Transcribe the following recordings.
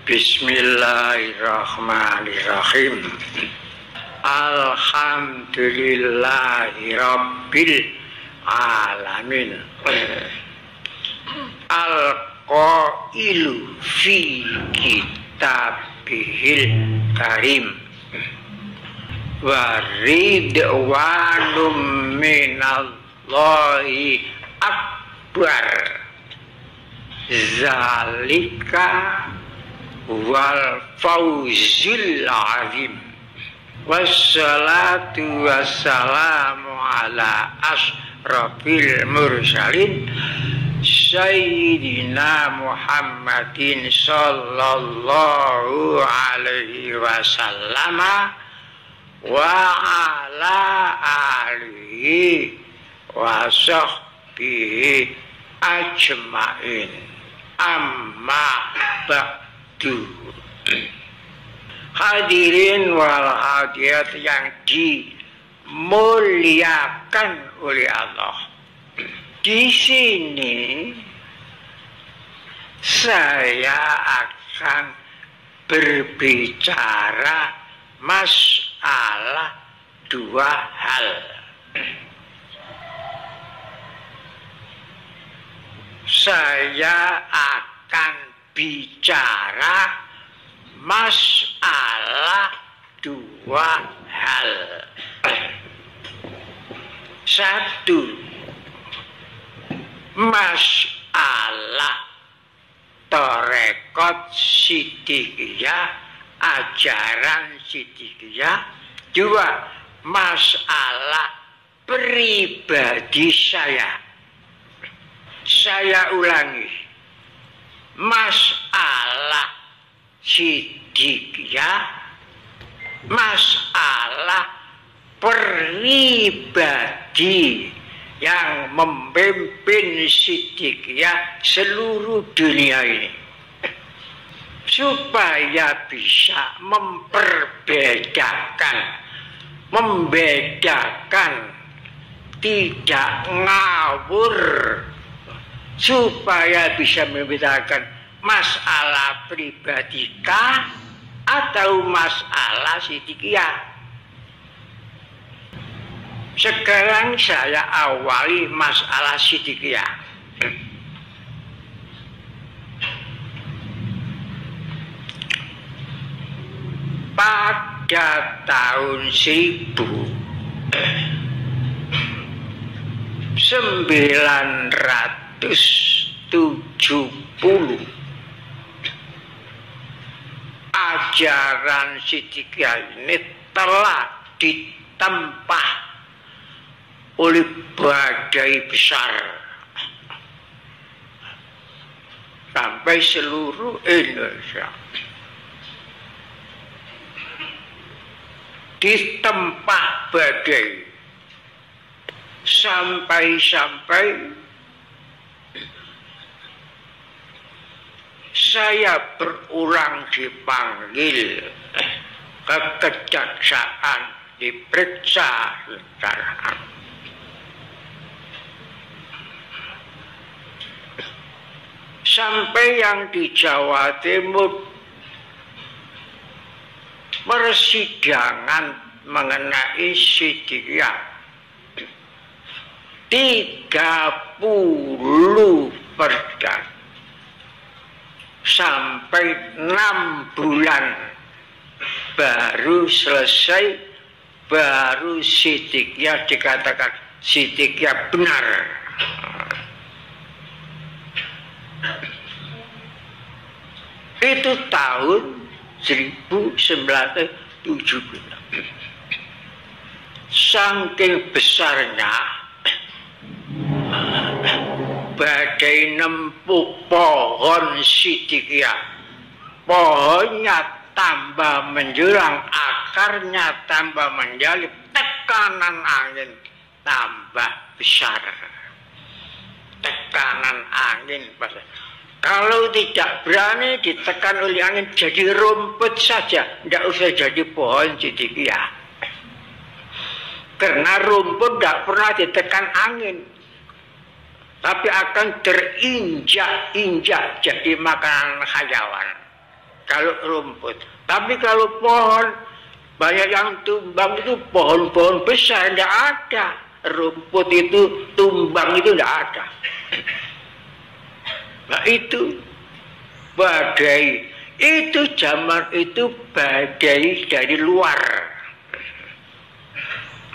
Bismillahirrahmanirrahim. Alhamdulillahirabbil alamin. Al-qailu fi kitabihil karim. Wa ridwanum minallahi akbar. Zalika wal fawzil azim. Wassalatu wassalamu ala asrafil mursalin Sayyidina Muhammadin sallallahu alaihi wasallam wa ala alihi wa sahbihi ajmain. Amma ba'du. Hadirin wal hadirat yang dimuliakan oleh Allah. Di sini saya akan berbicara masalah dua hal. Saya akan bicara masalah dua hal. Satu, masalah tarekat siddiqiyah, ajaran siddiqiyah. Dua, masalah pribadi saya. Saya ulangi, masalah siddiqiyah, masalah pribadi yang memimpin siddiqiyah seluruh dunia ini, supaya bisa membedakan, tidak ngawur, supaya bisa membedakan masalah pribadikah atau masalah siddiqiyah. Sekarang saya awali masalah siddiqiyah. Pada tahun 1970 ajaran siddiqiyah ini telah ditempah oleh badai besar sampai seluruh Indonesia. Ditempah badai sampai saya berulang dipanggil ke kejaksaan, diperiksa secara sampai yang di Jawa Timur persidangan mengenai siddiqiyah 30 perkara sampai 6 bulan baru selesai, baru siddiqiyah dikatakan siddiqiyah benar. Itu tahun 1970. Saking besarnya badai nempuh pohon siddiqiyah, pohonnya tambah menjulang, akarnya tambah menjalip, tekanan angin tambah besar. Tekanan angin besar. Kalau tidak berani ditekan oleh angin, jadi rumput saja, tidak usah jadi pohon siddiqiyah. Karena rumput tidak pernah ditekan angin, tapi akan terinjak-injak jadi makanan hayawan. kalau rumput. Tapi kalau pohon, banyak yang tumbang itu pohon-pohon besar, tidak ada. Rumput itu, tumbang itu tidak ada. Nah itu badai. Itu zaman itu badai dari luar.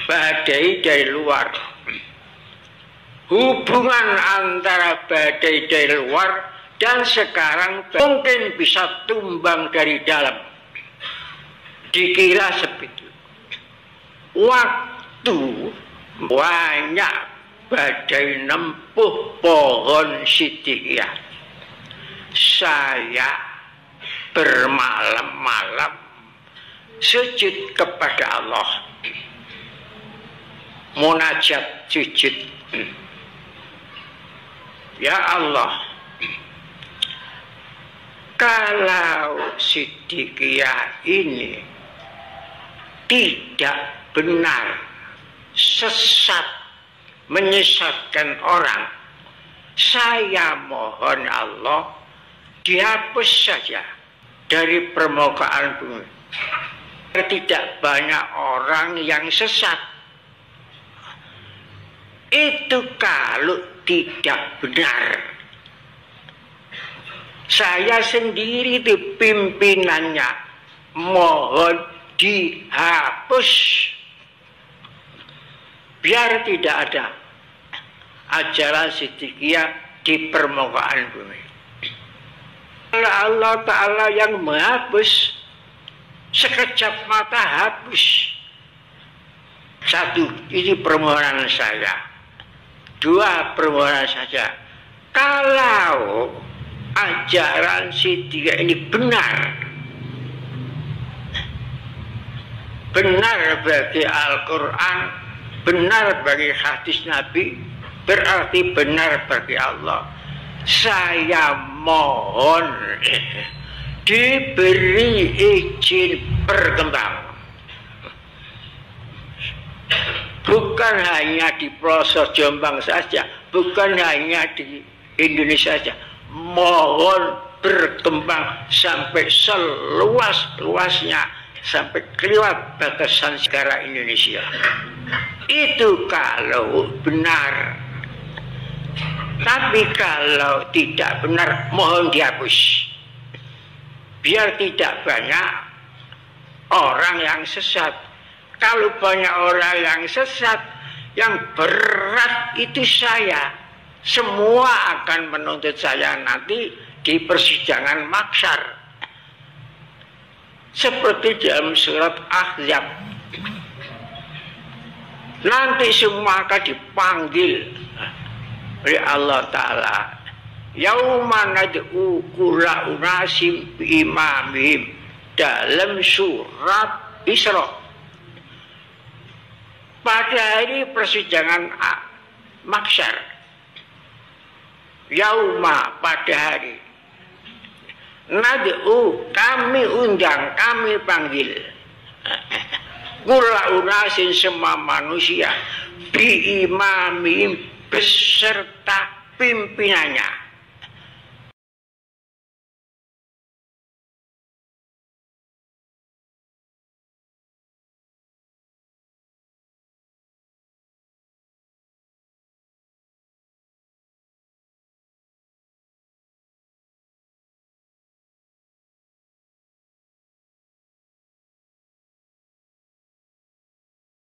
Badai dari luar. Hubungan antara badai dari luar dan sekarang mungkin bisa tumbang dari dalam. Dikira seperti itu. Waktu banyak badai nempuh pohon Siddiqiyah, saya bermalam-malam sujud kepada Allah, munajat sujud. Ya Allah, kalau Siddiqiyah ini tidak benar, sesat, menyesatkan orang, saya mohon Allah dihapus saja dari permukaan bumi. Tidak banyak orang yang sesat. Itu kalau tidak benar. Saya sendiri itu pimpinannya, mohon dihapus biar tidak ada ajaran Siddiqiyah di permukaan bumi. Kalau Allah Ta'ala yang menghapus, sekejap mata hapus. Satu, ini permohonan saya. Dua, permohonan saja. Kalau ajaran Siddiqiyah ini benar, benar bagi Al-Quran, benar bagi hadis Nabi, berarti benar bagi Allah. Saya mohon diberi izin berkembang. Bukan hanya di pelosok Jombang saja, bukan hanya di Indonesia saja. Mohon berkembang sampai seluas-luasnya, sampai keluar batasan negara Indonesia. Itu kalau benar. Tapi kalau tidak benar, mohon dihapus. Biar tidak banyak orang yang sesat. Kalau banyak orang yang sesat, yang berat itu saya. Semua akan menuntut saya nanti di persidangan mahsyar. Seperti dalam surat Ahzab. Nanti semua akan dipanggil oleh Allah Ta'ala. Yauma nad'u kulla unasim biimamihim, dalam surat Isra. Pada hari persidangan mahsyar, yauma, pada hari, nad'u, kami undang, kami panggil kulla unasin, semua manusia, biimamihim, beserta pimpinannya.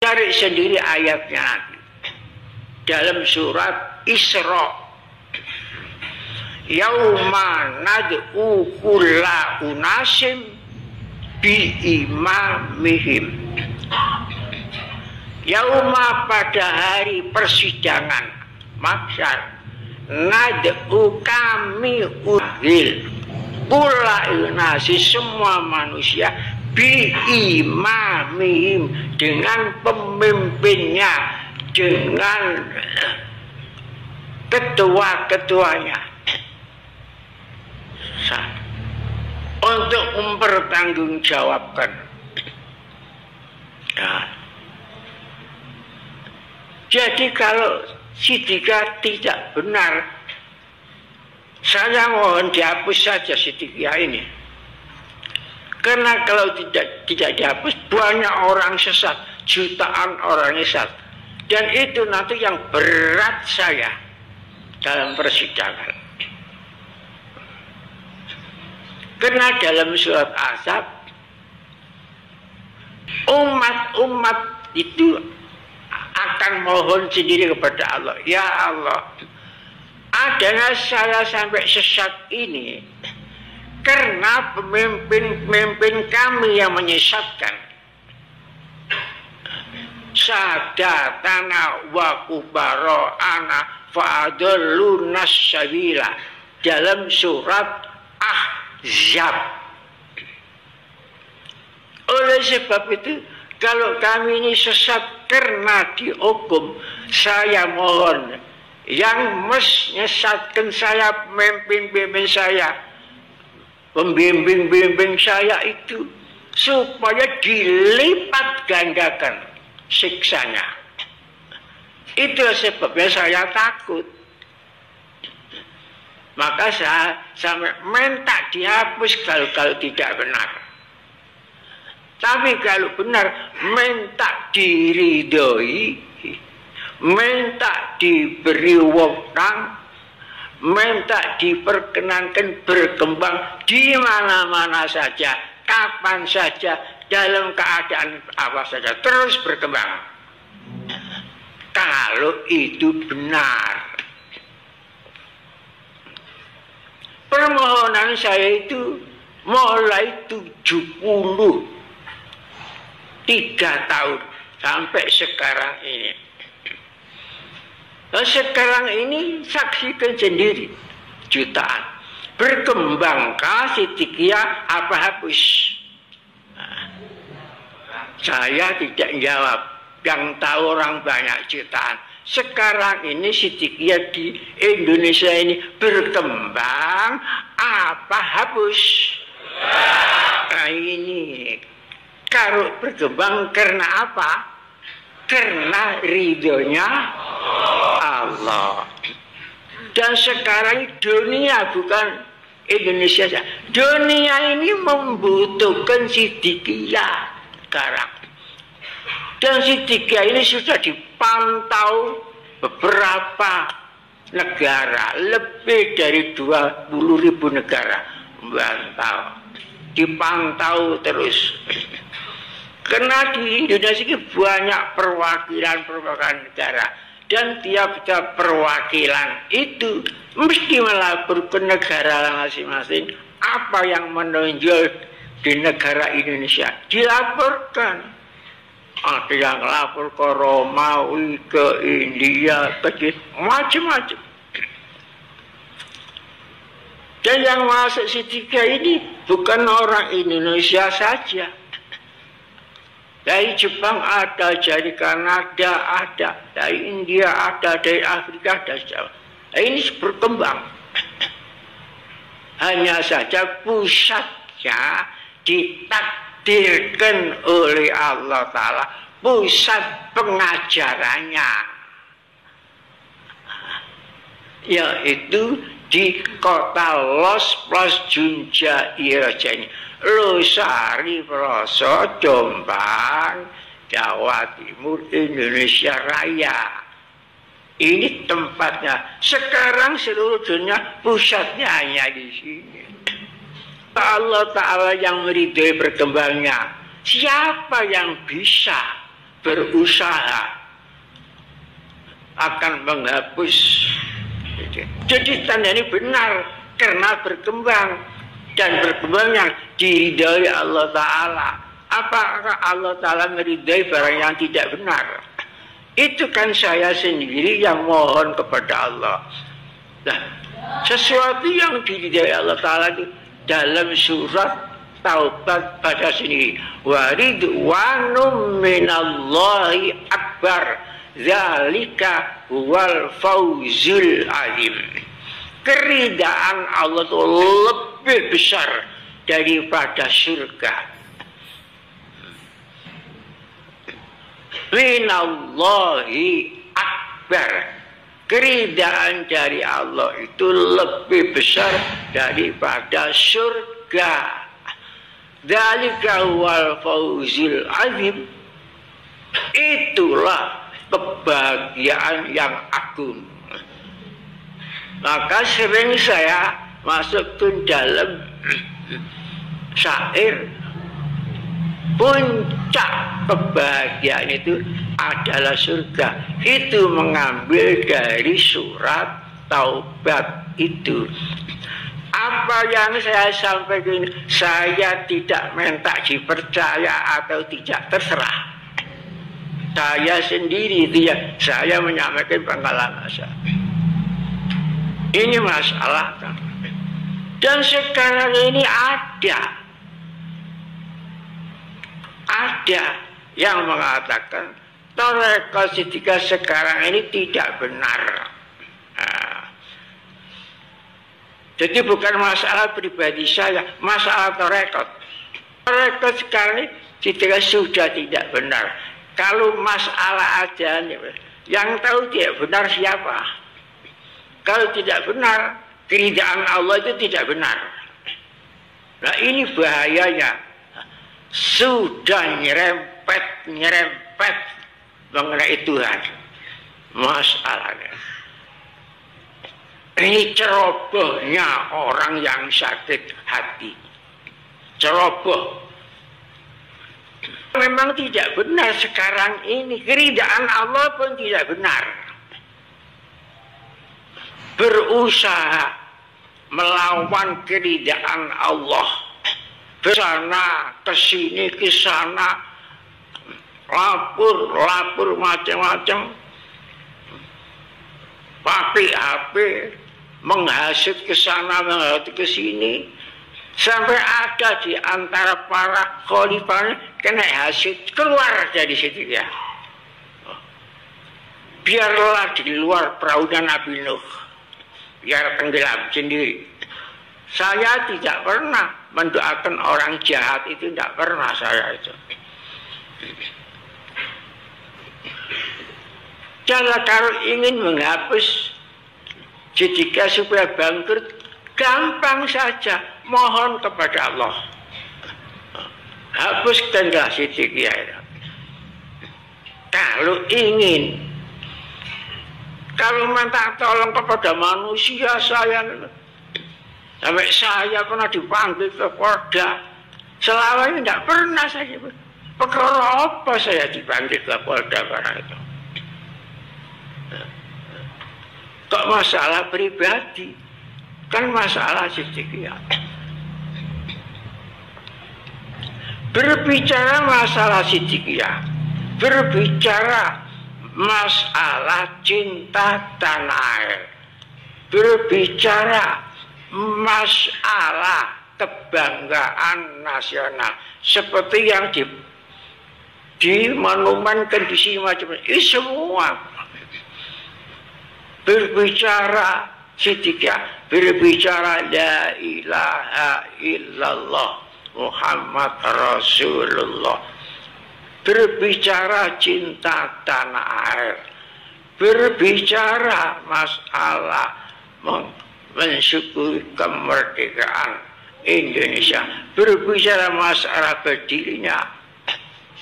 Cari sendiri ayatnya dalam surat Isra. Yauma nad'u kulla unasim biimamihim. Yauma, pada hari persidangan mahsyar, nad'u, kami panggil kulla unasi, semua manusia, biimamihim, dengan pemimpinnya, dengan ketua-ketuanya, untuk mempertanggungjawabkan. Nah, jadi kalau Siddiqiyah tidak benar, saya mohon dihapus saja Siddiqiyah ini. Karena kalau tidak dihapus, banyak orang sesat, jutaan orang sesat. Dan itu nanti yang berat saya dalam persidangan. Karena dalam surat Ahzab, umat-umat itu akan mohon sendiri kepada Allah. Ya Allah, adanya saya sampai sesat ini karena pemimpin-pemimpin kami yang menyesatkan. Sadatana wa kubara'ana fa'adallunas sabila dalam surat Ahzab. Oleh sebab itu, kalau kami ini sesat karena dihukum, saya mohon yang menyesatkan saya, pemimpin-pemimpin saya, pembimbing-bimbing saya itu, supaya dilipat gandakan siksanya. Itu sebabnya saya takut. Maka saya sampai minta dihapus kalau tidak benar. Tapi kalau benar, minta diridhoi, minta diberi wewenang, minta diperkenankan berkembang di mana-mana saja, kapan saja, dalam keadaan apa saja, terus berkembang. Kalau itu benar. Permohonan saya itu mulai 73 tahun sampai sekarang ini. Nah, sekarang ini saksikan sendiri, jutaan. Berkembangkah Siddiqiyah apa hapus? Nah, saya tidak jawab. Yang tahu orang banyak jutaan. Sekarang ini Siddiqiyah di Indonesia ini berkembang apa hapus? Nah ini kalau berkembang karena apa? Karena ridhonya Allah. Dan sekarang dunia bukan Indonesia saja. Dunia ini membutuhkan Siddiqiyah sekarang. Dan Siddiqiyah ini sudah dipantau beberapa negara, lebih dari 20.000 negara memantau, dipantau terus. Karena di Indonesia ini banyak perwakilan negara, dan tiap-tiap perwakilan itu mesti melapor ke negara masing-masing apa yang menonjol di negara Indonesia, dilaporkan. Ada yang lapor ke Romawi, ke India, ke macam-macam. Dan yang masuk Siddiqiyah ini bukan orang Indonesia saja. Dari Jepang ada, dari Kanada ada, dari India ada, dari Afrika ada. Nah, ini berkembang. Hanya saja pusatnya ditakdirkan oleh Allah Ta'ala, pusat pengajarannya, yaitu di kota Los Plus Junja Iraja ini, Losari Proso, Jombang, Jawa Timur, Indonesia Raya. Ini tempatnya. Sekarang seluruh dunia pusatnya hanya di sini. Allah Ta'ala yang meridhoi berkembangnya. Siapa yang bisa berusaha akan menghapus? Jadi tanda ini benar karena berkembang, dan berkembang yang diridhoi Allah Ta'ala. Apakah Allah Ta'ala meridhoi barang yang tidak benar? Itu kan saya sendiri yang mohon kepada Allah. Nah, sesuatu yang diridhoi Allah Ta'ala itu dalam surat Taubat pada sini, waridwanum minallahi akbar, zalika wal fauzul azim. Keridaan Allah itu lebih besar daripada surga. Minallahi akbar, keridaan dari Allah itu lebih besar daripada surga. Dzalika huwal fawzul azim. Itulah kebahagiaan yang agung. Maka sering saya masuk ke dalam syair, puncak kebahagiaan itu adalah surga. Itu mengambil dari surat Taubat itu. Apa yang saya sampaikan, saya tidak minta dipercaya atau tidak, terserah. Saya sendiri dia, saya menyampaikan pengalaman saya. Ini masalah kan. Dan sekarang ini ada yang mengatakan tarekat Siddiqiyah sekarang ini tidak benar. Jadi bukan masalah pribadi saya, masalah tarekat. Tarekat sekarang ini Siddiqiyah sudah tidak benar. Kalau masalah ajaran yang tahu tidak benar siapa? Kalau tidak benar, keridaan Allah itu tidak benar. Nah ini bahayanya. Sudah nyerempet mengenai Tuhan. Masalahnya. Ini cerobohnya orang yang sakit hati. Ceroboh. Memang tidak benar sekarang ini. Keridaan Allah pun tidak benar. Berusaha melawan keridaan Allah, kesana kesini kesana, lapor macam-macam, pakai HP, menghasut kesana menghasut kesini, sampai ada di antara para khalifah kena hasut, keluar dari situ ya. Biarlah di luar perahunya Nabi Nuh, biar tenggelam sendiri. Saya tidak pernah mendoakan orang jahat, itu tidak pernah saya itu. Jadi kalau ingin menghapus Siddiqiyah supaya bangkrut, gampang saja, mohon kepada Allah. Hapuskanlah Siddiqiyah. Kalau ingin, kalau minta tolong kepada manusia, sampai saya pernah dipanggil ke Polda. Selama ini tidak pernah saya. Perkara apa saya dipanggil ke Polda karena itu? Kok masalah pribadi? Kan masalah Siddiqiyah. Berbicara masalah Siddiqiyah, berbicara masalah cinta tanah air, berbicara masalah kebanggaan nasional seperti yang dimanumankan di sini macam ini semua. Berbicara Siddiqiyah, berbicara la ilaha illallah Muhammad Rasulullah, berbicara cinta tanah air, berbicara masalah mensyukuri kemerdekaan Indonesia, berbicara masalah berdirinya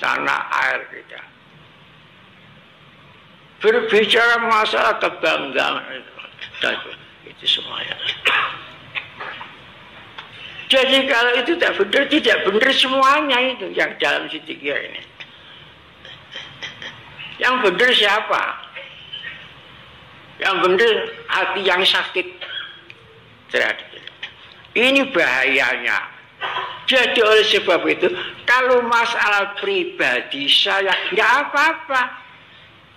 tanah air kita, berbicara masalah kebanggaan itu semuanya. Jadi kalau itu tidak benar semuanya itu yang dalam Siddiqiyah ini. Yang benar siapa? Yang benar hati yang sakit. Ini bahayanya. Jadi oleh sebab itu, kalau masalah pribadi saya, nggak apa-apa.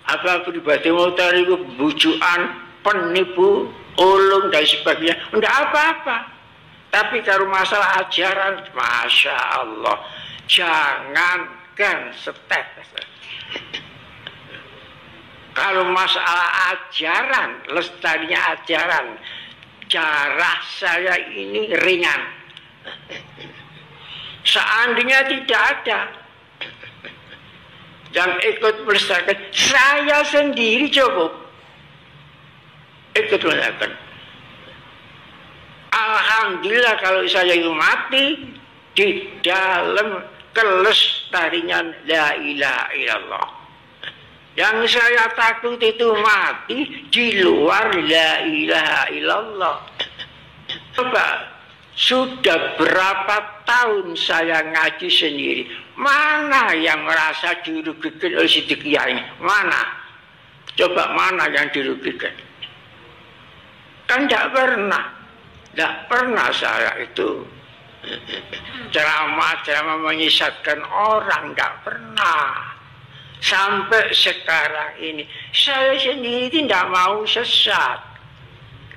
Apa pribadi mau tarik bujukan, penipu, ulung dan sebagainya, nggak apa-apa. Tapi kalau masalah ajaran, Masya Allah, jangankan setetes. Kalau masalah ajaran, lestarinya ajaran, cara saya ini ringan. Seandainya tidak ada yang ikut melestarikan, saya sendiri cukup ikut melestarikan. Alhamdulillah kalau saya itu mati, di dalam kelestarian la ilaha illallah. Yang saya takut itu mati di luar la ilaha illallah. Coba, sudah berapa tahun saya ngaji sendiri, mana yang merasa dirugikan oleh Siddiq Kiai? Mana? Coba mana yang dirugikan? Kan tidak pernah saya itu ceramah menyesatkan orang, tidak pernah. Sampai sekarang ini saya sendiri tidak mau sesat,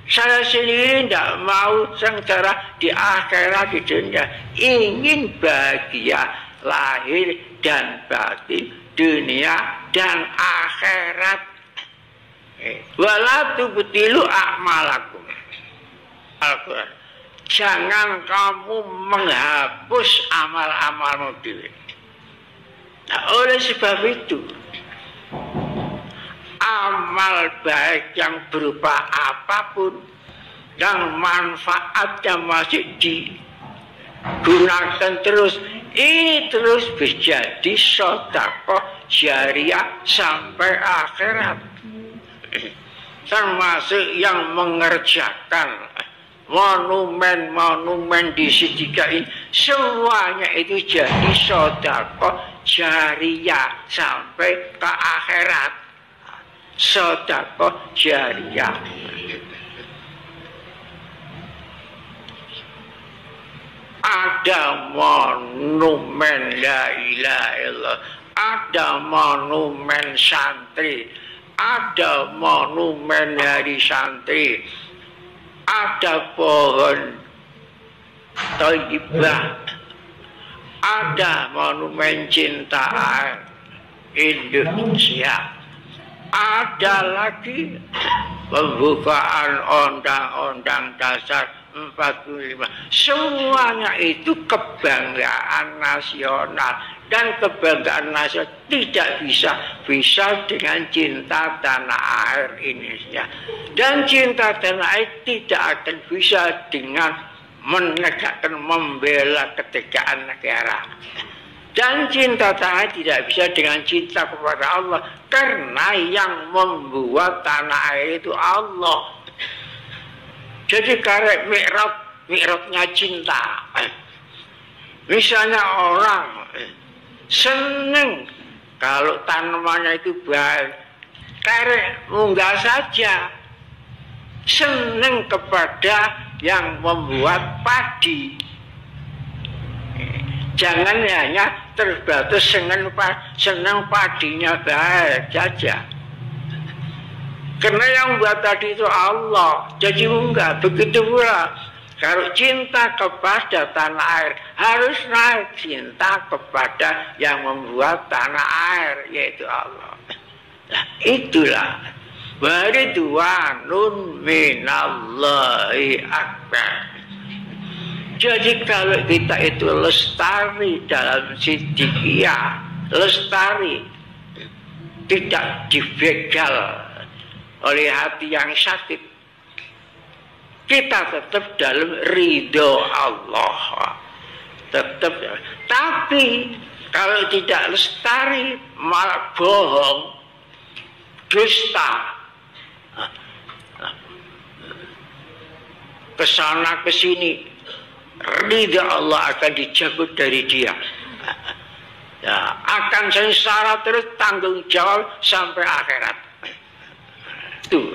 saya sendiri tidak mau sengsara di akhirat, di dunia. Ingin bahagia lahir dan batin, dunia dan akhirat. Wala tubtilu a'malakum. Al-Quran. Jangan kamu menghapus amal-amalmu diri. Nah, oleh sebab itu, amal baik yang berupa apapun yang manfaatnya masih digunakan terus, ini terus menjadi sedekah jariah sampai akhirat. Termasuk yang mengerjakan monumen-monumen di Siddiqah, semuanya itu jadi sedekah jariah sampai ke akhirat. Sedekah jariah. Ada monumen la ilaha illallah, ada monumen santri, ada monumen dari santri, ada pohon thayyibah, ada monumen cinta Indonesia, ada lagi pembukaan Undang-Undang Dasar 45. Semuanya itu kebanggaan nasional, dan kebanggaan nasional tidak bisa dengan cinta tanah air Indonesia, dan cinta tanah air tidak akan bisa dengan menegakkan membela ketegangan negara, dan cinta tanah air tidak bisa dengan cinta kepada Allah, karena yang membuat tanah air itu Allah. Jadi karek mi'rajnya cinta. Misalnya orang seneng kalau tanamannya itu baik, karek munggah saja. Seneng kepada yang membuat padi. Jangan hanya terbatas seneng padinya baik saja. Karena yang buat tadi itu Allah, jadi enggak. Begitu pula kalau cinta kepada tanah air, harus naik cinta kepada yang membuat tanah air, yaitu Allah. Nah, itulah waridwanun minallahi akbar. Jadi kalau kita itu lestari dalam Siddiqiyah, lestari, tidak dibegal oleh hati yang sakit, kita tetap dalam ridho Allah, tetap. Tapi kalau tidak lestari, malah bohong, dusta, kesana kesini, ridho Allah akan dicabut dari dia. Ya, akan sengsara terus, tanggung jawab sampai akhirat. Tuh.